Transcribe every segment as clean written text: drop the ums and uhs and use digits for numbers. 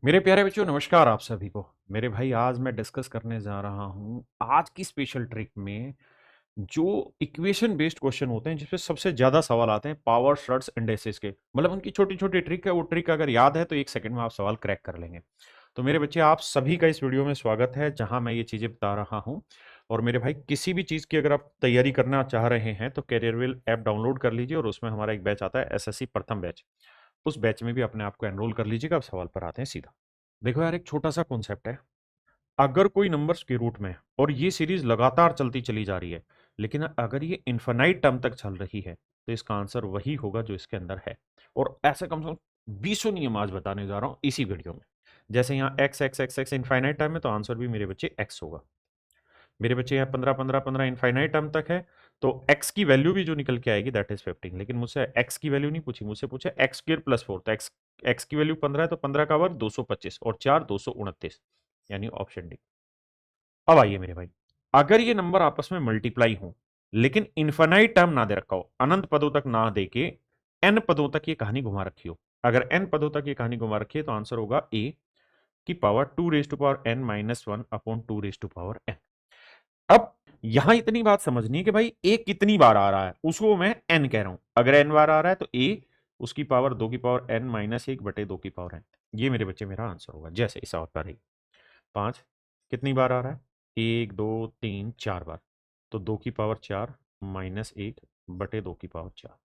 मेरे प्यारे बच्चों, नमस्कार आप सभी को। मेरे भाई, आज मैं डिस्कस करने जा रहा हूँ आज की स्पेशल ट्रिक में जो इक्वेशन बेस्ड क्वेश्चन होते हैं जिसपे सबसे ज्यादा सवाल आते हैं, पावर शर्ट्स इंडेक्सेस के। मतलब उनकी छोटी छोटी ट्रिक है, वो ट्रिक अगर याद है तो एक सेकंड में आप सवाल क्रैक कर लेंगे। तो मेरे बच्चे, आप सभी का इस वीडियो में स्वागत है जहां मैं ये चीजें बता रहा हूं। और मेरे भाई, किसी भी चीज की अगर आप तैयारी करना चाह रहे हैं तो कैरियरविल ऐप डाउनलोड कर लीजिए और उसमें हमारा एक बैच आता है, एसएससी प्रथम बैच। उस बैच में भी अपने आप को एनरोल कर लीजिएगा। अब सवाल पर आते हैं सीधा। देखो यार, एक छोटा सा कॉन्सेप्ट है। अगर कोई नंबर के रूट में है और ये सीरीज लगातार चलती चली जा रही है, लेकिन अगर ये इन्फिनाइट टर्म तक चल रही है, तो इसका आंसर वही होगा जो इसके अंदर है। और ऐसे कम से कम 20 नियम आज बताने जा रहा हूं इसी वीडियो में। जैसे यहाँ x x x x infinite term है, तो आंसर भी मेरे बच्चे एक्स होगा। मेरे बच्चे यहाँ 15 15 15 इनफाइनाइट टर्म तक है, तो एक्स की वैल्यू भी जो निकल के आएगी दैट इज 15। लेकिन मुझसे एक्स की वैल्यू नहीं पूछी, मुझसे पूछे एक्स स्क्र प्लस 4। तो एक्स एक्स की वैल्यू 15 है, तो 15 का वर्ग 225 और 4 229, यानी ऑप्शन डी। अब आइए मेरे भाई, अगर ये नंबर आपस में मल्टीप्लाई हो लेकिन इन्फिनाइट टर्म ना दे रखा हो, अनंत पदों तक ना दे के एन पदों तक ये कहानी घुमा रखी हो, अगर एन पदों तक ये कहानी घुमा रखी है, तो आंसर होगा ए की power 2 raise to power n minus 1 upon 2 raise to power n. अब यहां इतनी बात समझनी है कि भाई ए कितनी बार आ रहा है, उसको मैं एन कह रहा हूं। अगर एन बार आ रहा है तो ए उसकी पावर 2 की पावर एन माइनस 1 बटे 2 की पावर एन। ये मेरे बच्चे मेरा आंसर होगा। जैसे इस पर ही 5 कितनी बार आ रहा है, 1 2 3 4 बार, तो 2 की पावर 4 माइनस 1 बटे 2 की पावर 4।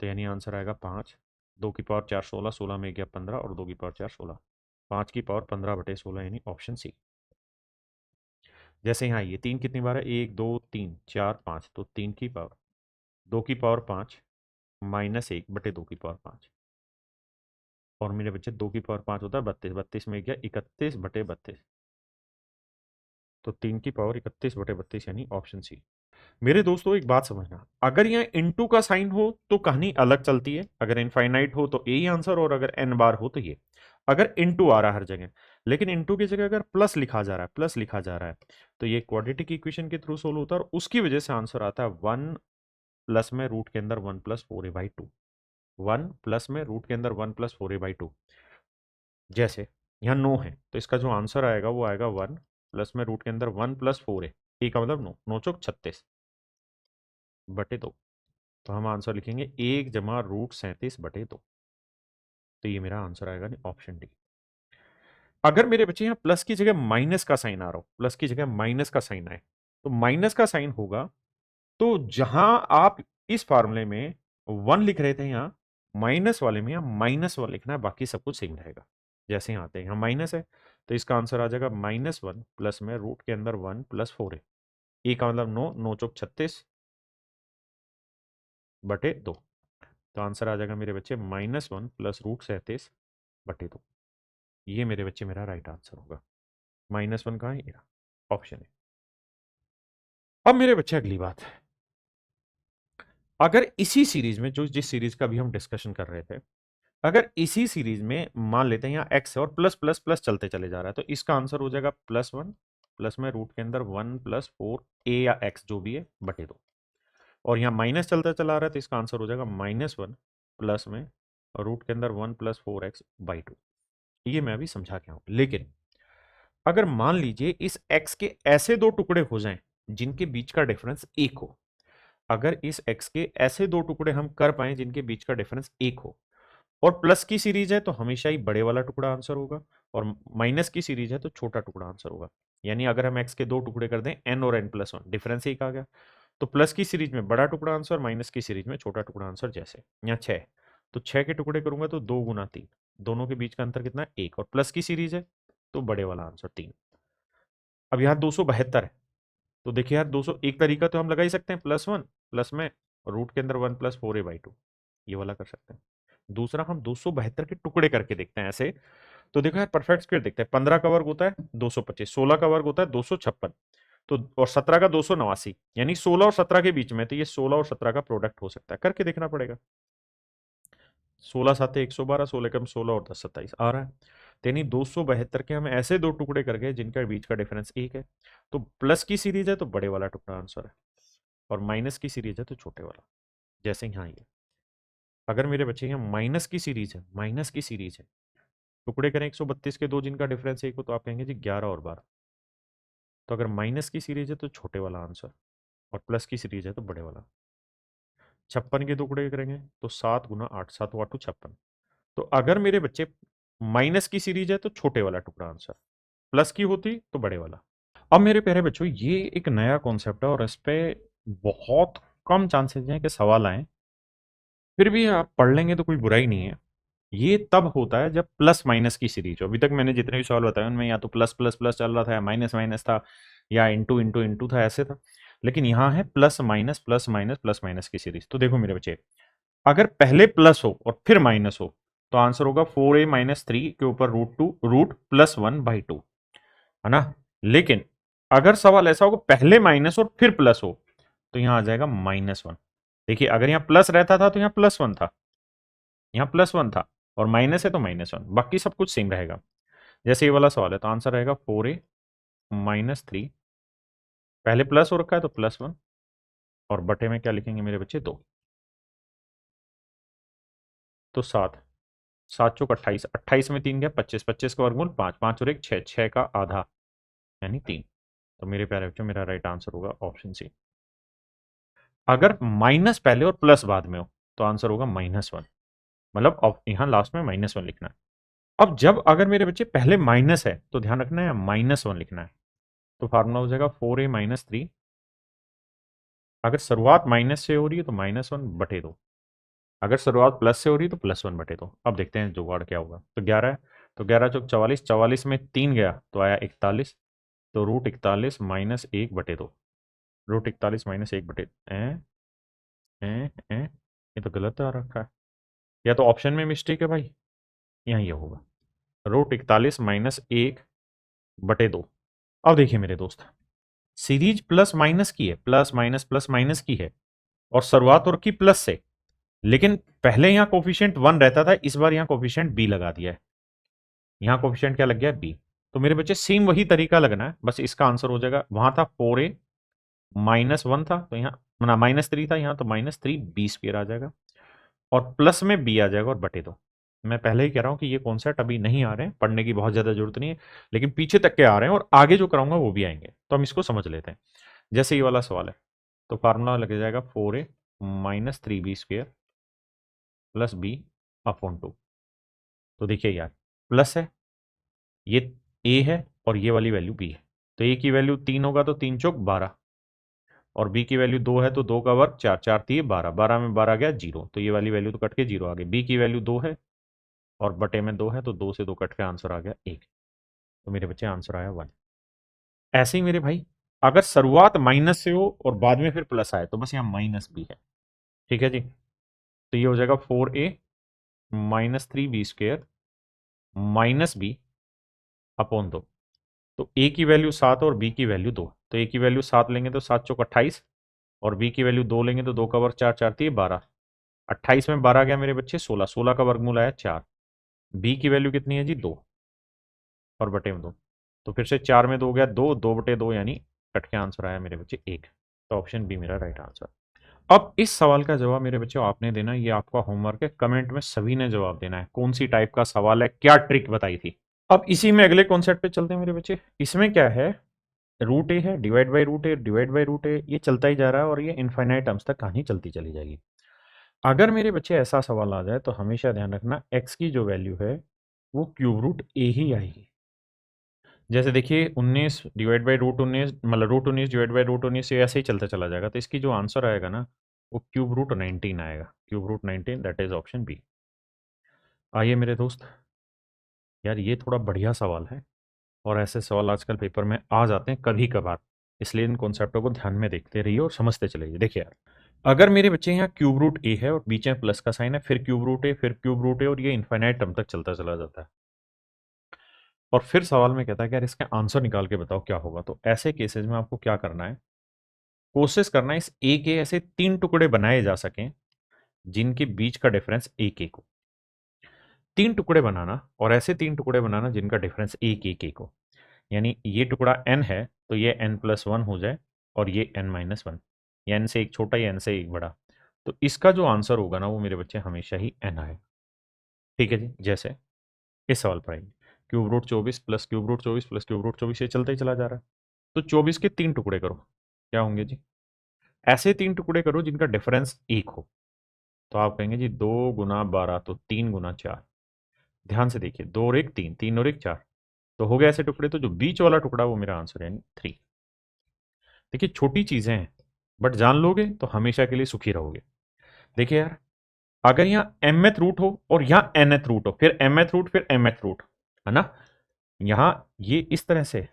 तो यानी आंसर आएगा 5। 2 की पावर 4 16, 16 में गया 15 और 2 की पावर 4 16, 5 की पावर 15 बटे 16, यानी ऑप्शन सी। जैसे यहाँ ये 3 कितनी बार है, 1 2 3 4 5, तो 3 की पावर 2 की पावर 5 माइनस 1 बटे 2 की पावर 5। और मेरे बच्चे 2 की पावर 5 होता है 32, 32 में गया 31 बटे 32, तो 3 की पावर 31 बटे 32, यानी ऑप्शन सी। मेरे दोस्तों, एक बात समझना, अगर यहाँ इनटू का साइन हो तो कहानी अलग चलती है, अगर इनफाइनाइट हो तो ए ही आंसर, और अगर एन बार हो तो ये। अगर इनटू आ रहा है हर जगह, लेकिन इनटू की जगह अगर प्लस लिखा जा रहा है, प्लस लिखा जा रहा है, तो ये क्वाड्रेटिक इक्वेशन के थ्रू सोल्व होता है, और उसकी वजह से आंसर आता है 1 प्लस में रूट के अंदर 1 + 4a/2। 1 प्लस में रूट के अंदर 1 + 4a/2। जैसे यहाँ 9 है, तो इसका जो आंसर आएगा वो आएगा 1 प्लस में रूट के अंदर 1 + 4a। ए का मतलब 9, 9 चौक 36 बटे 2। तो हम आंसर लिखेंगे 1 + √37/2। तो ये मेरा आंसर आएगा नहीं, ऑप्शन डी। अगर मेरे बच्चे यहाँ प्लस की जगह माइनस का साइन आ रहा हो, प्लस की जगह माइनस का साइन आए, तो माइनस का साइन होगा, तो जहां आप इस फार्मूले में 1 लिख रहे थे, यहाँ माइनस वाले में यहाँ -1 लिखना है, बाकी सब कुछ सेम रहेगा। जैसे यहाँ आते हैं, यहाँ माइनस है, तो इसका आंसर आ जाएगा -1 प्लस में रूट के अंदर 1 + 4a। ए का मतलब 9, 9 चौक 36 बटे 2। तो आंसर आ जाएगा मेरे बच्चे -1 प्लस √37/2। ये मेरे बच्चे मेरा राइट आंसर होगा। -1 कहाँ है, ऑप्शन है। अब मेरे बच्चे, अगली बात, अगर इसी सीरीज में जो जिस सीरीज का भी हम डिस्कशन कर रहे थे, अगर इसी सीरीज में मान लेते हैं यहाँ एक्स है और प्लस प्लस प्लस चलते चले जा रहा है, तो इसका आंसर हो जाएगा +1 प्लस में रूट के अंदर 1 + 4 ए या एक्स जो भी है बटे 2। और यहाँ माइनस चलता चला रहा है, तो इसका आंसर हो जाएगा -1 प्लस में रूट के अंदर 1 + 4x/2। ये मैं अभी समझा के आऊं। लेकिन अगर मान लीजिए इस x के ऐसे दो टुकड़े हो जाएं जिनके बीच का डिफरेंस 1 हो, अगर इस x के ऐसे दो टुकड़े हम कर पाए जिनके बीच का डिफरेंस 1 हो, और प्लस की सीरीज है तो हमेशा ही बड़े वाला टुकड़ा आंसर होगा, और माइनस की सीरीज है तो छोटा टुकड़ा आंसर होगा। यानी अगर हम x के दो टुकड़े कर दें n और n+1, डिफरेंस 1 आ गया, तो प्लस की सीरीज में बड़ा टुकड़ा आंसर, माइनस की सीरीज में छोटा टुकड़ा आंसर। जैसे यहाँ 6, तो 6 के टुकड़े करूंगा तो 2 × 3, दोनों के बीच का अंतर कितना है, 1, और प्लस की सीरीज है तो बड़े वाला आंसर 3। अब यहाँ 272 है, तो देखिए यार 200, एक तरीका तो हम लगा ही सकते हैं, +1 प्लस में रूट के अंदर 1 + 4a/2, ये वाला कर सकते हैं। दूसरा, हम 272 के टुकड़े करके देखते हैं ऐसे। तो देखो यार, परफेक्ट स्क्वायर देखते हैं। 15 का वर्ग होता है 225, 16 का वर्ग होता है 256, तो और 17 का 289, यानी 16 और 17 के बीच में, तो ये 16 और 17 का प्रोडक्ट हो सकता है, करके देखना पड़ेगा। 16 7 112, 16 कम 16 और 10 27 आ रहा है। तो यानी 272 के हम ऐसे दो टुकड़े कर गए जिनका बीच का डिफरेंस 1 है, तो प्लस की सीरीज है तो बड़े वाला टुकड़ा आंसर है, और माइनस की सीरीज है तो छोटे वाला। जैसे यहाँ ये, अगर मेरे बच्चे यहाँ माइनस की सीरीज है, माइनस की सीरीज है, टुकड़े करें 132 के दो जिनका डिफरेंस एक हो, तो आप कहेंगे जी 11 और 12। तो अगर माइनस की सीरीज है तो छोटे वाला आंसर, और प्लस की सीरीज है तो बड़े वाला। 56 के टुकड़े करेंगे तो 7 गुना 8, 7 8 56। तो अगर मेरे बच्चे माइनस की सीरीज है तो छोटे वाला टुकड़ा आंसर, प्लस की होती तो बड़े वाला। अब मेरे प्यारे बच्चों, ये एक नया कॉन्सेप्ट है और इस पे बहुत कम चांसेस हैं कि सवाल आए, फिर भी आप पढ़ लेंगे तो कोई बुराई नहीं है। ये तब होता है जब प्लस माइनस की सीरीज हो। अभी तक मैंने जितने भी सवाल बताए उनमें या तो प्लस प्लस प्लस चल रहा था, या माइनस माइनस था, या इंटू इंटू इंटू था, ऐसे था। लेकिन यहाँ है plus minus plus minus plus minus की सीरीज। तो देखो मेरे बच्चे, अगर पहले प्लस हो और फिर माइनस हो तो आंसर होगा 4a-3 के ऊपर √2 √+1/2, है ना। लेकिन अगर सवाल ऐसा होगा पहले माइनस और फिर प्लस हो, तो यहां आ जाएगा -1। देखिए, अगर यहां प्लस रहता था तो यहां +1 था, यहां +1 था, और माइनस है तो -1, बाकी सब कुछ सेम रहेगा। जैसे ये वाला सवाल है तो आंसर रहेगा 4a-3, पहले प्लस हो रखा है तो +1, और बटे में क्या लिखेंगे मेरे बच्चे, 2। तो 7, 7 चौक 28, 28 में 3 गया 25, 25 का वर्गमूल 5, 5 और 1 6, 6 का आधा यानी 3। तो मेरे प्यारे बच्चों, मेरा राइट आंसर होगा ऑप्शन सी। अगर माइनस पहले और प्लस बाद में हो तो आंसर होगा -1, मतलब यहां लास्ट में -1 लिखना है। अब जब अगर मेरे बच्चे पहले माइनस है तो ध्यान रखना है -1 लिखना है। तो फार्मूला हो जाएगा 4a-3। अगर शुरुआत माइनस से हो रही है तो -1/2, अगर शुरुआत प्लस से हो रही है तो +1/2। अब देखते हैं जुगाड़ क्या होगा। तो 11 है, तो 11 चौक 44, 44 में 3 गया तो आया 41, तो √41 -1/2, √41 -1/, ये तो गलत आ रखा है, या तो ऑप्शन में मिस्टेक है भाई। यहाँ ये होगा √41 -1/2। अब देखिए मेरे दोस्त, सीरीज प्लस माइनस की है, प्लस माइनस की है, और शुरुआत और की प्लस से, लेकिन पहले यहाँ कोफिशिएंट 1 रहता था, इस बार यहाँ कोफिशिएंट बी लगा दिया है। यहाँ कोफिशिएंट क्या लग गया, बी। तो मेरे बच्चे सेम वही तरीका लगना है, बस इसका आंसर हो जाएगा, वहां था 4a-1 था तो यहाँ ना -3 था, यहाँ तो -3b² आ जाएगा, और प्लस में बी आ जाएगा और बटे 2। मैं पहले ही कह रहा हूं कि ये कॉन्सेप्ट अभी नहीं आ रहे हैं, पढ़ने की बहुत ज्यादा जरूरत नहीं है, लेकिन पीछे तक के आ रहे हैं और आगे जो कराऊंगा वो भी आएंगे, तो हम इसको समझ लेते हैं। जैसे ये वाला सवाल है तो फार्मूला लग जाएगा 4a-3b² प्लस b/2। तो देखिए यार, प्लस है, ये ए है, और ये वाली वैल्यू बी है। तो ए की वैल्यू 3 होगा तो 3 चौक 12, और बी की वैल्यू 2 है तो 2 का वर्ग 4, 4 3 12, 12 में 12 गया 0, तो ये वाली वैल्यू तो कट के 0 आ गई। बी की वैल्यू 2 है और बटे में 2 है, तो 2 से 2 कट के आंसर आ गया 1। तो मेरे बच्चे आंसर आया 1। ऐसे ही मेरे भाई, अगर शुरुआत माइनस से हो और बाद में फिर प्लस आए तो बस यहाँ माइनस बी है, ठीक है जी। तो ये हो जाएगा 4a-3b² -b/2। तो ए की वैल्यू 7 और बी की वैल्यू 2, तो ए की वैल्यू 7 लेंगे तो 7 चौक 28, और बी की वैल्यू 2 लेंगे तो 2 का वर्ग 4, 4 3 12, 28 में 12 गया मेरे बच्चे 16, 16 का वर्गमूल आया 4। बी की वैल्यू कितनी है जी, 2, और बटे में 2, तो फिर से 4 में 2 गया 2, 2/2 यानी कट के आंसर आया मेरे बच्चे 1। तो ऑप्शन बी मेरा राइट आंसर। अब इस सवाल का जवाब मेरे बच्चों आपने देना है, ये आपका होमवर्क है, कमेंट में सभी ने जवाब देना है, कौन सी टाइप का सवाल है, क्या ट्रिक बताई थी। अब इसी में अगले कॉन्सेप्ट पे चलते हैं मेरे बच्चे। इसमें क्या है, √a है, divide by √a, divide by √a, ये चलता ही जा रहा है और ये इनफाइनाइट टर्म्स तक कहानी चलती चली जाएगी। अगर मेरे बच्चे ऐसा सवाल आ जाए तो हमेशा ध्यान रखना, x की जो वैल्यू है वो √a ही आएगी। जैसे देखिए 19 डिवाइड बाई √19, मतलब √19 डिवाइड बाई √19, ये ऐसे ही चलता चला जाएगा, तो इसकी जो आंसर आएगा ना वो √19 आएगा, √19, दैट इज ऑप्शन बी। आइए मेरे दोस्त, यार ये थोड़ा बढ़िया सवाल है, और ऐसे सवाल आजकल पेपर में आ जाते हैं कभी कभार, इसलिए इन कॉन्सेप्टों को ध्यान में देखते रहिए और समझते चलिए। देखिए यार, अगर मेरे बच्चे यहाँ √a है और बीच में प्लस का साइन है, फिर √a, फिर √a, और ये इन्फाइनाइट टर्म तक चलता चला जाता है, और फिर सवाल में कहता है कि यार इसका आंसर निकाल के बताओ क्या होगा। तो ऐसे केसेस में आपको क्या करना है, कोशिश करना है इस ए के ऐसे 3 टुकड़े बनाए जा सकें जिनके बीच का डिफरेंस 1 1 हो। 3 टुकड़े बनाना, और ऐसे 3 टुकड़े बनाना जिनका डिफरेंस 1 1 1 हो। यानी ये टुकड़ा n है तो ये n+1 हो जाए, और ये n-1, या n से एक छोटा या n से एक बड़ा। तो इसका जो आंसर होगा ना वो मेरे बच्चे हमेशा ही n आएगा, ठीक है जी। जैसे इस सवाल पर आइए। Cube root 24 plus cube root 24 plus cube root 24 ये चलता ही चला जा रहा है। तो 24 के 3 टुकड़े करो, क्या होंगे जी? ऐसे 3 टुकड़े करो जिनका डिफरेंस 1 हो। तो आप कहेंगे जी 2 गुना 12 तो 3 गुना 4। ध्यान से देखिए, 2 और 1 3, 3 और 1 4, तो हो गया ऐसे टुकड़े। तो जो बीच वाला टुकड़ा वो मेरा आंसर है, यानी 3। देखिए छोटी चीजें हैं, बट जान लोगे तो हमेशा के लिए सुखी रहोगे। देखिए यार, अगर यहाँ mth रूट हो और यहाँ nth रूट हो, फिर mth रूट, फिर mth रूट, है ना? यहाँ ये इस तरह से,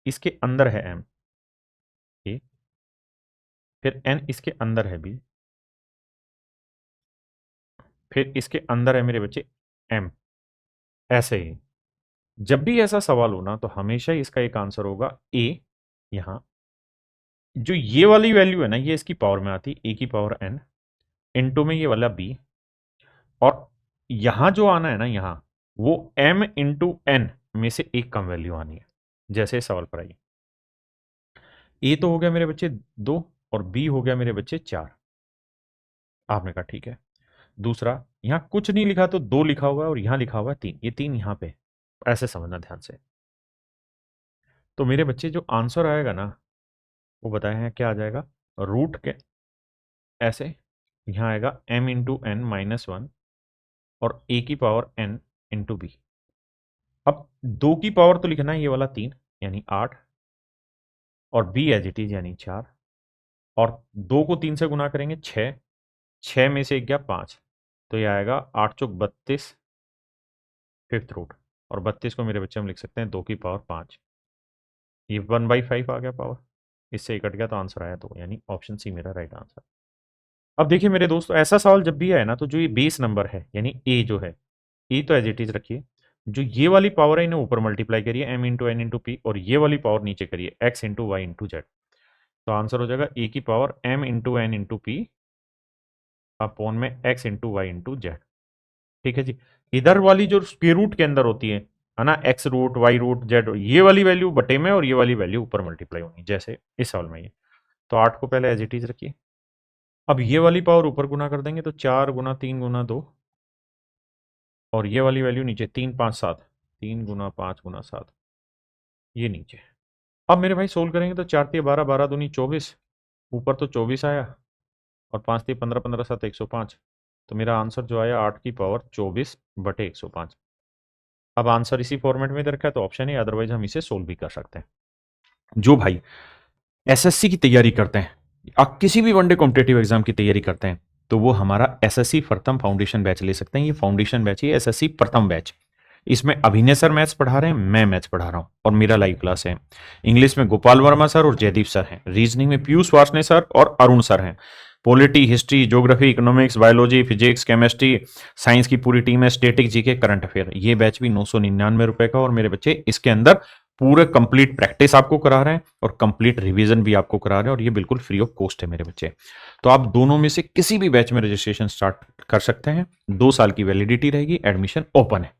इसके अंदर है m ए, फिर n इसके अंदर है b, फिर इसके अंदर है मेरे बच्चे m। ऐसे ही जब भी ऐसा सवाल हो ना, तो हमेशा ही इसका एक आंसर होगा a। यहाँ जो ये वाली वैल्यू है ना, ये इसकी पावर में आती है, a की पावर n, इनटू में ये वाला b, और यहां जो आना है ना, यहां वो m इंटू n में से एक कम वैल्यू आनी है। जैसे सवाल पर आइए, a तो हो गया मेरे बच्चे 2 और b हो गया मेरे बच्चे 4। आपने कहा ठीक है। दूसरा, यहां कुछ नहीं लिखा तो 2 लिखा हुआ है और यहां लिखा हुआ है 3, ये 3 यहां पे, ऐसे समझना ध्यान से। तो मेरे बच्चे जो आंसर आएगा ना, वो बताए हैं क्या आ जाएगा, रूट के ऐसे, यहां आएगा m इंटू एन माइनस 1 और a की पावर n इंटू बी। अब 2 की पावर तो लिखना है ये वाला 3, यानी 8, और b एज इट इज यानी 4, और 2 को 3 से गुना करेंगे 6, 6 में से 1 गया 5, तो ये आएगा 8 चौक 32 फिफ्थ रूट, और 32 को मेरे बच्चे हम लिख सकते हैं 2 की पावर 5, ये 1/5 आ गया पावर, इससे कट गया तो आंसर आया 2, यानी ऑप्शन सी मेरा राइट आंसर। अब देखिए मेरे दोस्तों, ऐसा सवाल जब भी आए ना, तो जो ये बेस नंबर है यानी ए जो है, ए तो एज इट इज रखिए, जो ये वाली पावर है इन्हें ऊपर मल्टीप्लाई करिए m into n into p, और ये वाली पावर नीचे करिए x into y into z. तो आंसर हो जाएगा ए की power m into n into p upon में x into y into z. ठीक है जी। इधर वाली जो स्क्वायर रूट के अंदर होती है ना, x root y root z, ये वाली वैल्यू बटे में और ये वाली वैल्यू ऊपर मल्टीप्लाई होगी, जैसे इस सवाल में ये। तो 8 को पहले एज इट इज रखिए, अब ये वाली पावर ऊपर गुना कर देंगे, तो 4 गुना 3 गुना 2, और ये वाली वैल्यू नीचे 3 5 7, 3 गुना 5 गुना 7, ये नीचे। अब मेरे भाई सोल्व करेंगे तो 4 3 12, 12 दूनी 24, ऊपर तो 24 आया, और 5 3 15, 15 7 105, तो मेरा आंसर जो आया 8 की पावर 24 बटे 105। अब आंसर इसी फॉर्मेट में दे रखा है तो ऑप्शन है, अदरवाइज हम इसे सोल्व भी कर सकते हैं। जो भाई एसएससी की तैयारी करते हैं, आप किसी भी वनडे कॉम्पिटेटिव एग्जाम की तैयारी करते हैं, तो वो हमारा एसएससी प्रथम फाउंडेशन बैच ले सकते हैं। ये फाउंडेशन बैच है, एसएससी प्रथम बैच। इसमें अभिनय सर मैथ्स पढ़ा रहे हैं, मैं मैथ्स पढ़ा रहा हूँ, और मेरा लाइव क्लास है। इंग्लिश में गोपाल वर्मा सर और जयदीप सर हैं। रीजनिंग में पीयूष वार्ष्णे सर और अरुण सर हैं। Polity, history, geography, economics, biology, physics, chemistry, science की पूरी टीम है, स्टेटिक, जीके, करंट अफेयर। ये बैच भी 999 रुपए का, और मेरे बच्चे इसके अंदर पूरे कंप्लीट प्रैक्टिस आपको करा रहे हैं और कंप्लीट रिवीजन भी आपको करा रहे हैं, और ये बिल्कुल फ्री ऑफ कॉस्ट है मेरे बच्चे। तो आप दोनों में से किसी भी बैच में रजिस्ट्रेशन स्टार्ट कर सकते हैं। 2 साल की वैलिडिटी रहेगी, एडमिशन ओपन है।